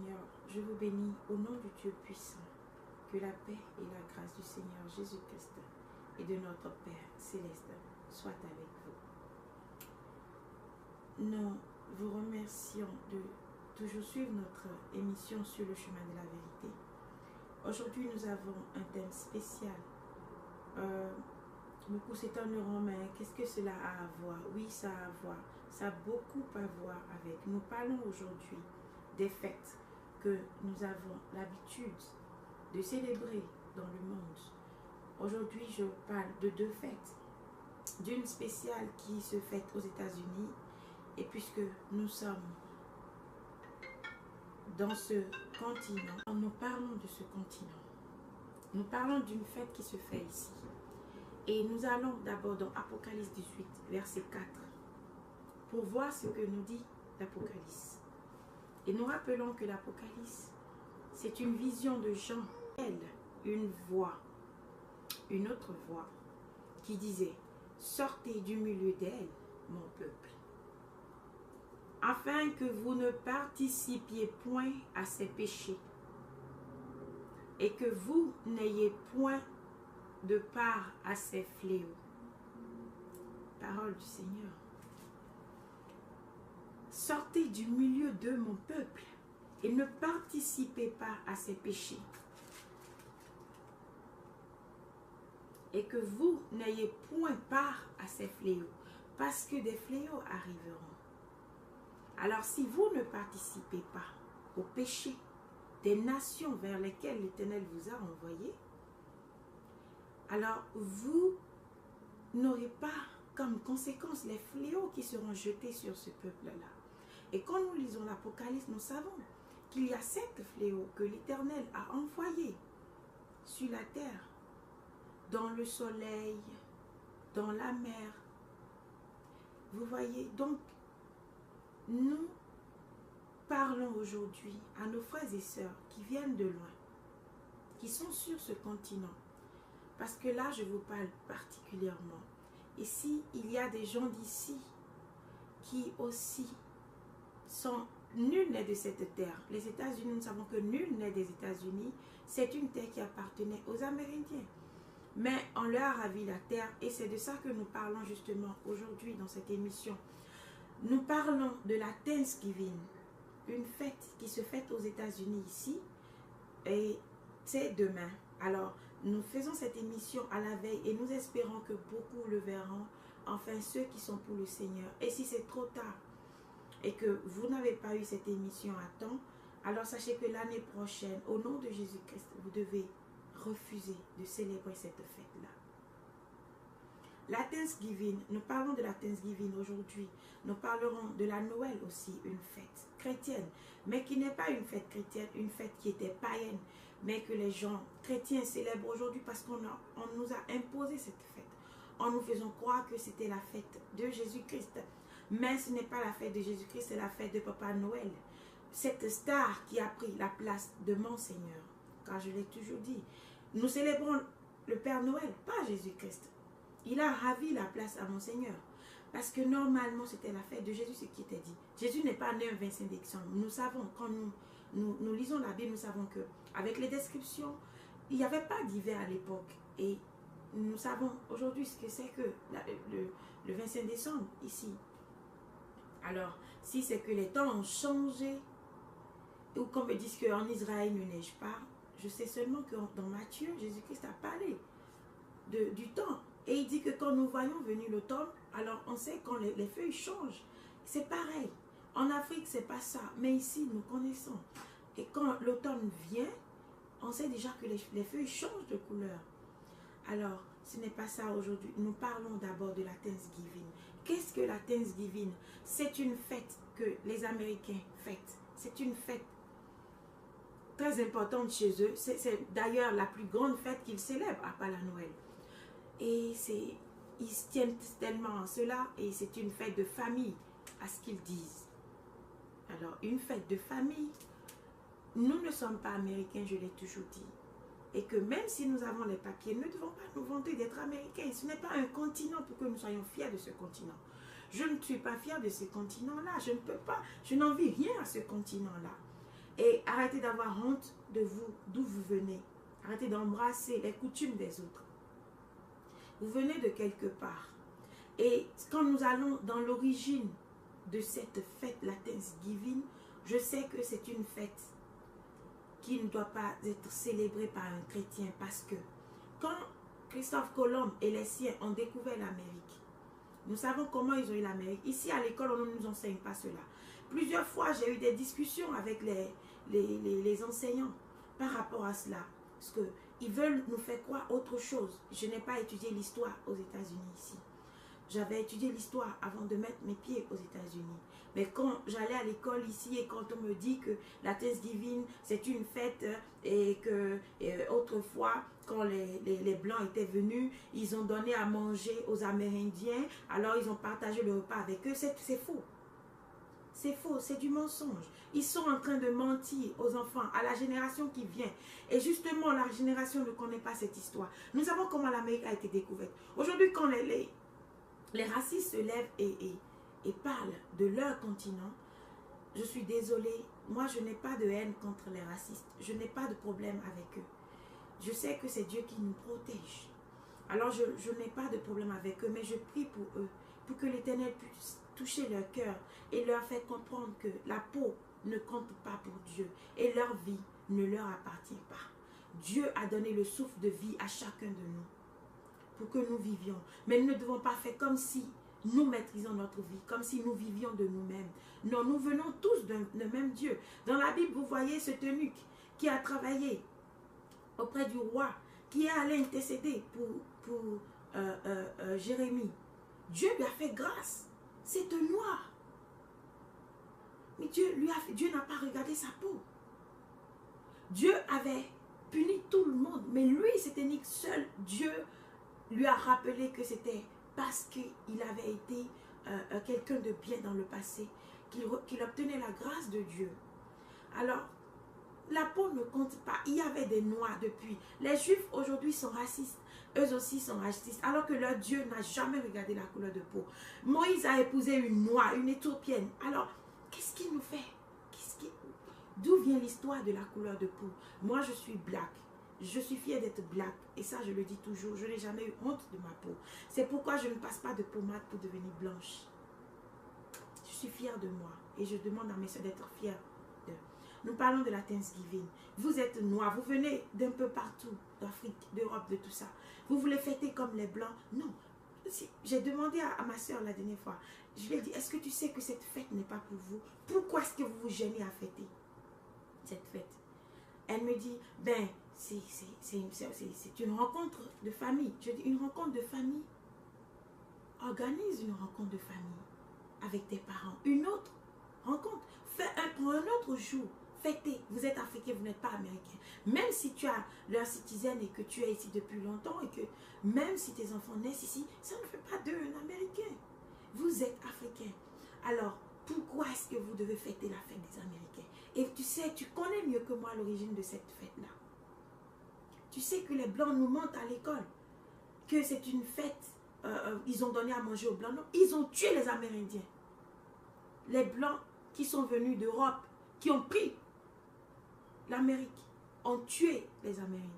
Seigneur, je vous bénis au nom du Dieu puissant. Que la paix et la grâce du Seigneur Jésus-Christ et de notre Père céleste soient avec vous. Nous vous remercions de toujours suivre notre émission sur le chemin de la vérité. Aujourd'hui, nous avons un thème spécial. Beaucoup s'étonneront, mais qu'est-ce que cela a à voir? Oui, ça a à voir. Ça a beaucoup à voir avec. Nous parlons aujourd'hui des fêtes que nous avons l'habitude de célébrer dans le monde. Aujourd'hui, je parle de deux fêtes. D'une spéciale qui se fête aux États-Unis. Et puisque nous sommes dans ce continent, nous parlons de ce continent. Nous parlons d'une fête qui se fait ici. Et nous allons d'abord dans Apocalypse 18, verset 4, pour voir ce que nous dit l'Apocalypse. Et nous rappelons que l'Apocalypse, c'est une vision de Jean, une voix, une autre voix, qui disait, « Sortez du milieu d'elle, mon peuple, afin que vous ne participiez point à ses péchés, et que vous n'ayez point de part à ses fléaux. » Parole du Seigneur. Sortez du milieu de mon peuple et ne participez pas à ses péchés. Et que vous n'ayez point part à ses fléaux, parce que des fléaux arriveront. Alors si vous ne participez pas au péché des nations vers lesquelles l'Éternel vous a envoyé, alors vous n'aurez pas comme conséquence les fléaux qui seront jetés sur ce peuple-là. Et quand nous lisons l'Apocalypse, nous savons qu'il y a 7 fléaux que l'Éternel a envoyés sur la terre, dans le soleil, dans la mer. Vous voyez, donc, nous parlons aujourd'hui à nos frères et sœurs qui viennent de loin, qui sont sur ce continent. Parce que là, je vous parle particulièrement. Ici, il y a des gens d'ici qui aussi sont... Nul n'est de cette terre. Les États-Unis, nous savons que nul n'est des États-Unis. C'est une terre qui appartenait aux Amérindiens. Mais on leur a ravi la terre et c'est de ça que nous parlons justement aujourd'hui dans cette émission. Nous parlons de la Thanksgiving, une fête qui se fête aux États-Unis ici et c'est demain. Alors, nous faisons cette émission à la veille et nous espérons que beaucoup le verront, enfin ceux qui sont pour le Seigneur. Et si c'est trop tard et que vous n'avez pas eu cette émission à temps, alors sachez que l'année prochaine, au nom de Jésus-Christ, vous devez refuser de célébrer cette fête-là. La Thanksgiving, nous parlons de la Thanksgiving aujourd'hui. Nous parlerons de la Noël aussi, une fête chrétienne, mais qui n'est pas une fête chrétienne, une fête qui était païenne, mais que les gens chrétiens célèbrent aujourd'hui parce qu'on nous a imposé cette fête, en nous faisant croire que c'était la fête de Jésus-Christ. Mais ce n'est pas la fête de Jésus-Christ, c'est la fête de Papa Noël. Cette star qui a pris la place de mon Seigneur, car je l'ai toujours dit. Nous célébrons le Père Noël, pas Jésus-Christ. Il a ravi la place à mon Seigneur. Parce que normalement, c'était la fête de Jésus, ce qui était dit. Jésus n'est pas né un 25 décembre. Nous savons, quand nous lisons la Bible, nous savons que avec les descriptions, il n'y avait pas d'hiver à l'époque. Et nous savons aujourd'hui ce que c'est que le 25 décembre ici. Alors, si c'est que les temps ont changé, ou qu'on me dise qu'en Israël il ne neige pas, je sais seulement que dans Matthieu, Jésus-Christ a parlé du temps. Et il dit que quand nous voyons venir l'automne, alors on sait quand les feuilles changent. C'est pareil. En Afrique, c'est pas ça. Mais ici, nous connaissons. Et quand l'automne vient, on sait déjà que les feuilles changent de couleur. Alors, ce n'est pas ça aujourd'hui. Nous parlons d'abord de la Thanksgiving. Qu'est-ce que la Thanksgiving? C'est une fête que les Américains fêtent. C'est une fête très importante chez eux. C'est d'ailleurs la plus grande fête qu'ils célèbrent, à part la Noël. Et ils se tiennent tellement à cela, et c'est une fête de famille, à ce qu'ils disent. Alors, une fête de famille, nous ne sommes pas américains, je l'ai toujours dit. Et que même si nous avons les papiers, nous ne devons pas nous vanter d'être américains. Ce n'est pas un continent pour que nous soyons fiers de ce continent. Je ne suis pas fière de ce continent-là. Je ne peux pas, je n'envie rien à ce continent-là. Et arrêtez d'avoir honte de vous, d'où vous venez. Arrêtez d'embrasser les coutumes des autres. Vous venez de quelque part. Et quand nous allons dans l'origine de cette fête, la Thanksgiving, je sais que c'est une fête qui ne doit pas être célébrée par un chrétien, parce que quand Christophe Colomb et les siens ont découvert l'Amérique, nous savons comment ils ont eu l'Amérique. Ici à l'école, on ne nous enseigne pas cela. Plusieurs fois, j'ai eu des discussions avec les enseignants par rapport à cela. Parce qu'ils veulent nous faire croire autre chose. Je n'ai pas étudié l'histoire aux États-Unis ici. J'avais étudié l'histoire avant de mettre mes pieds aux États-Unis. Mais quand j'allais à l'école ici et quand on me dit que la Thanksgiving, c'est une fête et que autrefois, quand les Blancs étaient venus, ils ont donné à manger aux Amérindiens, alors ils ont partagé le repas avec eux, c'est faux. C'est faux, c'est du mensonge. Ils sont en train de mentir aux enfants, à la génération qui vient. Et justement, la génération ne connaît pas cette histoire. Nous savons comment l'Amérique a été découverte. Aujourd'hui, quand les racistes se lèvent et parlent de leur continent, je suis désolée, moi je n'ai pas de haine contre les racistes, je n'ai pas de problème avec eux. Je sais que c'est Dieu qui nous protège. Alors je n'ai pas de problème avec eux, mais je prie pour eux, pour que l'Éternel puisse toucher leur cœur et leur faire comprendre que la peau ne compte pas pour Dieu et leur vie ne leur appartient pas. Dieu a donné le souffle de vie à chacun de nous pour que nous vivions. Mais nous ne devons pas faire comme si nous maîtrisons notre vie, comme si nous vivions de nous-mêmes. Non, nous venons tous d'un même Dieu. Dans la Bible, vous voyez cet eunuque qui a travaillé auprès du roi, qui est allé intercéder pour Jérémie. Dieu lui a fait grâce. C'est un noir. Mais Dieu n'a pas regardé sa peau. Dieu avait puni tout le monde, mais lui, c'était unique seul. Dieu lui a rappelé que c'était parce qu'il avait été quelqu'un de bien dans le passé, qu'il obtenait la grâce de Dieu. Alors, la peau ne compte pas. Il y avait des noirs depuis. Les Juifs aujourd'hui sont racistes. Eux aussi sont racistes. Alors que leur Dieu n'a jamais regardé la couleur de peau. Moïse a épousé une noire, une éthiopienne. Alors, qu'est-ce qu'il nous fait? D'où vient l'histoire de la couleur de peau? Moi, je suis black. Je suis fière d'être black. Et ça, je le dis toujours. Je n'ai jamais eu honte de ma peau. C'est pourquoi je ne passe pas de pommade pour devenir blanche. Je suis fière de moi. Et je demande à mes soeurs d'être fières d'eux. Nous parlons de la Thanksgiving. Vous êtes noirs. Vous venez d'un peu partout. D'Afrique, d'Europe, de tout ça. Vous voulez fêter comme les blancs? Non. J'ai demandé à ma soeur la dernière fois. Je lui ai dit, est-ce que tu sais que cette fête n'est pas pour vous? Pourquoi est-ce que vous vous gênez à fêter cette fête? Elle me dit, ben, c'est une rencontre de famille. Je dis, une rencontre de famille. Organise une rencontre de famille avec tes parents. Une autre rencontre. Pour un autre jour. Fêtez. Vous êtes africain, vous n'êtes pas américain. Même si tu as leur citizen et que tu es ici depuis longtemps et que même si tes enfants naissent ici, ça ne fait pas d'eux un américain. Vous êtes africain. Alors, pourquoi est-ce que vous devez fêter la fête des Américains? Et tu sais, tu connais mieux que moi l'origine de cette fête-là. Tu sais que les Blancs nous mentent à l'école. Que c'est une fête, ils ont donné à manger aux Blancs. Non, ils ont tué les Amérindiens. Les Blancs qui sont venus d'Europe, qui ont pris l'Amérique, ont tué les Amérindiens.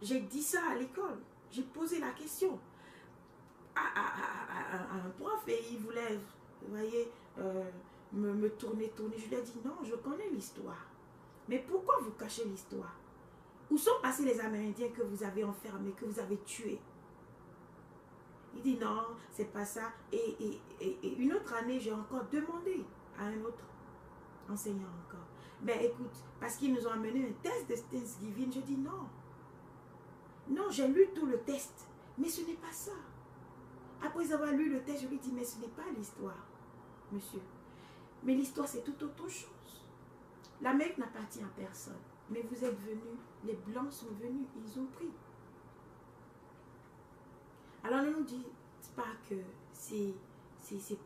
J'ai dit ça à l'école. J'ai posé la question à un prof et il voulait, vous voyez, me tourner. Je lui ai dit, non, je connais l'histoire. Mais pourquoi vous cachez l'histoire? Où sont passés les Amérindiens que vous avez enfermés, que vous avez tués? Il dit, non, c'est pas ça. Et une autre année, j'ai encore demandé à un autre enseignant encore. Ben écoute, parce qu'ils nous ont amené un test de Thanksgiving, je dis non. Non, j'ai lu tout le test, mais ce n'est pas ça. Après avoir lu le test, je lui dis, mais ce n'est pas l'histoire, monsieur. Mais l'histoire, c'est tout autre chose. L'Amérique n'appartient à personne. Mais vous êtes venus, les Blancs sont venus, ils ont pris. Alors ne nous dites pas que c'est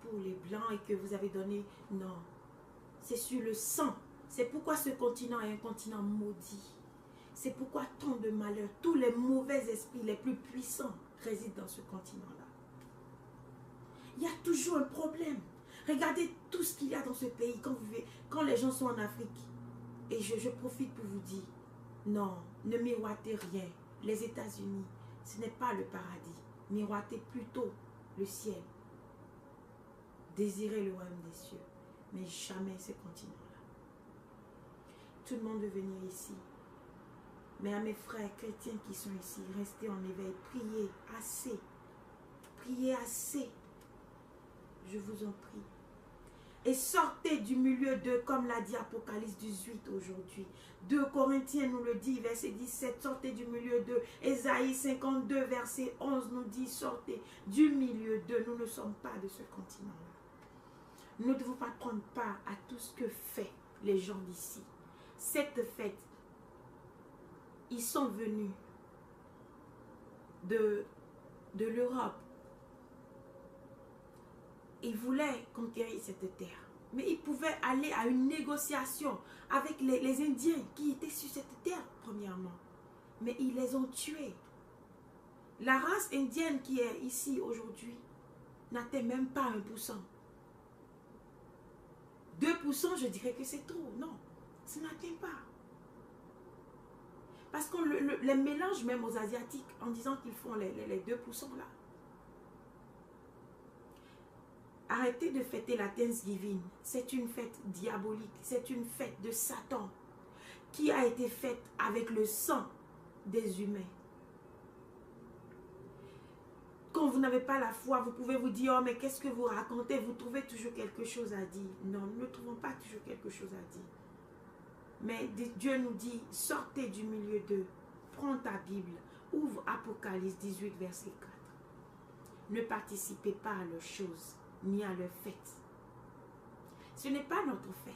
pour les Blancs et que vous avez donné. Non, c'est sur le sang. C'est pourquoi ce continent est un continent maudit. C'est pourquoi tant de malheurs, tous les mauvais esprits les plus puissants résident dans ce continent-là. Il y a toujours un problème. Regardez tout ce qu'il y a dans ce pays, quand les gens sont en Afrique. Et je profite pour vous dire, non, ne miroitez rien. Les États-Unis, ce n'est pas le paradis. Miroitez plutôt le ciel. Désirez le royaume des cieux, mais jamais ce continent-là. Tout le monde veut venir ici. Mais à mes frères chrétiens qui sont ici, restez en éveil, priez assez. Priez assez. Je vous en prie. Et sortez du milieu d'eux, comme l'a dit Apocalypse 18 aujourd'hui. 2 Corinthiens nous le dit, verset 17, sortez du milieu d'eux. Ésaïe 52, verset 11 nous dit, sortez du milieu d'eux. Nous ne sommes pas de ce continent-là. Nous ne devons pas prendre part à tout ce que fait les gens d'ici. Cette fête, ils sont venus de l'Europe. Ils voulaient conquérir cette terre. Mais ils pouvaient aller à une négociation avec les Indiens qui étaient sur cette terre, premièrement. Mais ils les ont tués. La race indienne qui est ici aujourd'hui n'atteint même pas 1%. 2%, je dirais que c'est trop. Non, ça n'atteint pas. Parce qu'on les mélange même aux Asiatiques en disant qu'ils font les 2% là. Arrêtez de fêter la Thanksgiving. C'est une fête diabolique. C'est une fête de Satan qui a été faite avec le sang des humains. Quand vous n'avez pas la foi, vous pouvez vous dire, oh mais qu'est-ce que vous racontez? Vous trouvez toujours quelque chose à dire. Non, nous ne trouvons pas toujours quelque chose à dire. Mais Dieu nous dit, sortez du milieu d'eux. Prends ta Bible. Ouvre Apocalypse 18, verset 4. Ne participez pas à leurs choses, ni à leurs fêtes. Ce n'est pas notre fête.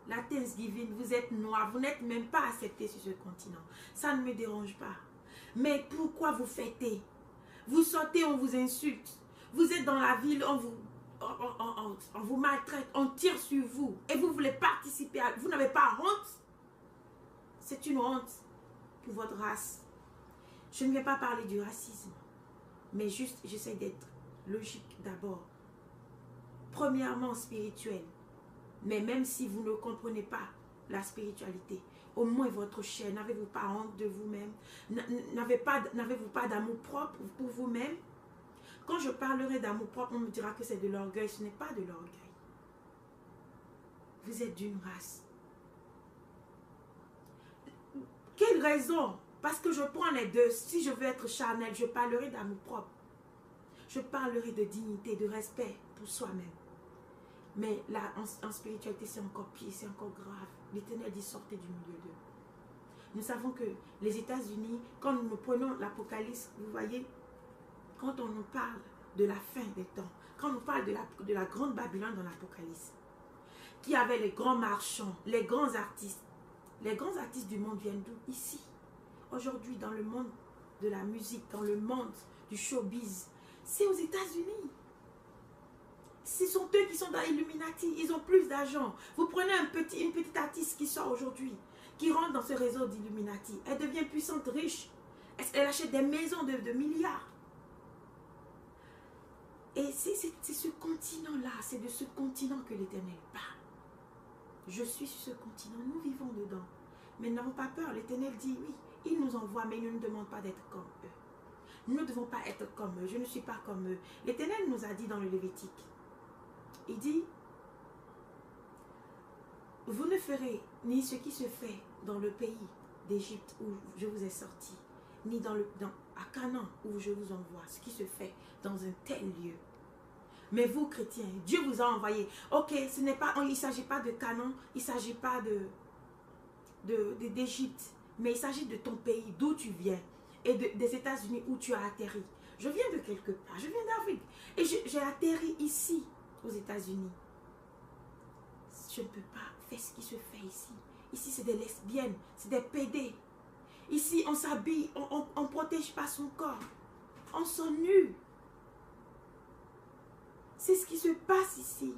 La Thanksgiving, vous êtes noirs, vous n'êtes même pas acceptés sur ce continent. Ça ne me dérange pas. Mais pourquoi vous fêtez? Vous sortez, on vous insulte. Vous êtes dans la ville, on vous maltraite, on tire sur vous. Et vous voulez participer à... Vous n'avez pas honte? C'est une honte pour votre race. Je ne vais pas parler du racisme. Mais juste, j'essaie d'être logique d'abord. Premièrement, spirituel. Mais même si vous ne comprenez pas la spiritualité, au moins votre chair, n'avez-vous pas honte de vous-même? N'avez-vous pas d'amour propre pour vous-même? Quand je parlerai d'amour propre, on me dira que c'est de l'orgueil. Ce n'est pas de l'orgueil. Vous êtes d'une race. Quelle raison? Parce que je prends les deux. Si je veux être charnel, je parlerai d'amour propre. Je parlerai de dignité, de respect pour soi-même. Mais là, en spiritualité, c'est encore pire, c'est encore grave. L'Éternel dit, sortez du milieu d'eux. Nous savons que les États-Unis, quand nous prenons l'Apocalypse, vous voyez, quand on nous parle de la fin des temps, quand on nous parle de la grande Babylone dans l'Apocalypse, qui avait les grands marchands, les grands artistes du monde viennent d'où? Ici. Aujourd'hui, dans le monde de la musique, dans le monde du showbiz, c'est aux États-Unis. Ce sont eux qui sont dans l'Illuminati. Ils ont plus d'argent. Vous prenez une petite artiste qui sort aujourd'hui, qui rentre dans ce réseau d'Illuminati. Elle devient puissante, riche. Elle achète des maisons de milliards. Et c'est ce continent-là, c'est de ce continent que l'Éternel parle. Je suis sur ce continent, nous vivons dedans. Mais n'avons pas peur. L'Éternel dit, oui, il nous envoie, mais il ne nous demande pas d'être comme eux. Nous ne devons pas être comme eux. Je ne suis pas comme eux. L'Éternel nous a dit dans le Lévitique, il dit, vous ne ferez ni ce qui se fait dans le pays d'Égypte où je vous ai sorti, ni à Canaan où je vous envoie, ce qui se fait dans un tel lieu. Mais vous, chrétiens, Dieu vous a envoyé. Ok, il ne s'agit pas de Canaan, il ne s'agit pas d'Égypte, mais il s'agit de ton pays, d'où tu viens, et des États-Unis où tu as atterri. Je viens de quelque part, je viens d'Afrique, et j'ai atterri ici, aux États-Unis. Je ne peux pas faire ce qui se fait ici. Ici, c'est des lesbiennes, c'est des pédés. Ici, on s'habille, on ne protège pas son corps. On s'en nu. C'est ce qui se passe ici.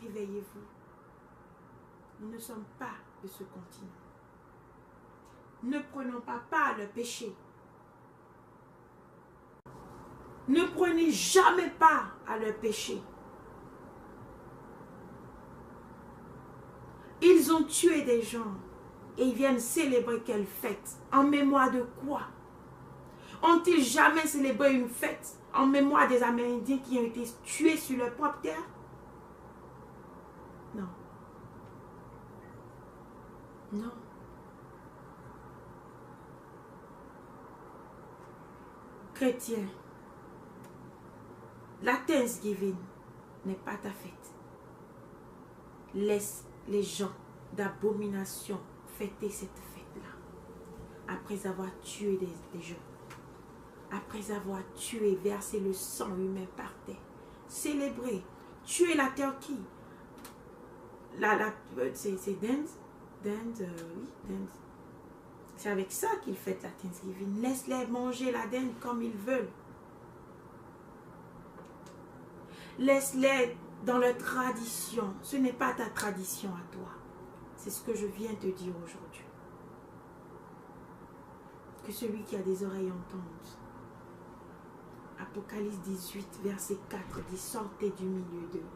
Réveillez-vous. Nous ne sommes pas de ce continent. Ne prenons pas part à le péché. Ne prenez jamais part à leur péché. Ils ont tué des gens et ils viennent célébrer quelle fête? En mémoire de quoi? Ont-ils jamais célébré une fête en mémoire des Amérindiens qui ont été tués sur leur propre terre? Non. Non. Chrétien, la Thanksgiving n'est pas ta fête. Laisse les gens d'abomination fêter cette fête-là. Après avoir tué des gens. Après avoir tué, versé le sang humain par terre. Célébrer. Tuer la turkey. C'est dinde. Oui, dinde. C'est avec ça qu'ils fêtent la Thanksgiving. Laisse-les manger la dinde comme ils veulent. Laisse-les dans leur tradition. Ce n'est pas ta tradition à toi. C'est ce que je viens te dire aujourd'hui. Que celui qui a des oreilles entende. Apocalypse 18, verset 4 dit: sortez du milieu d'eux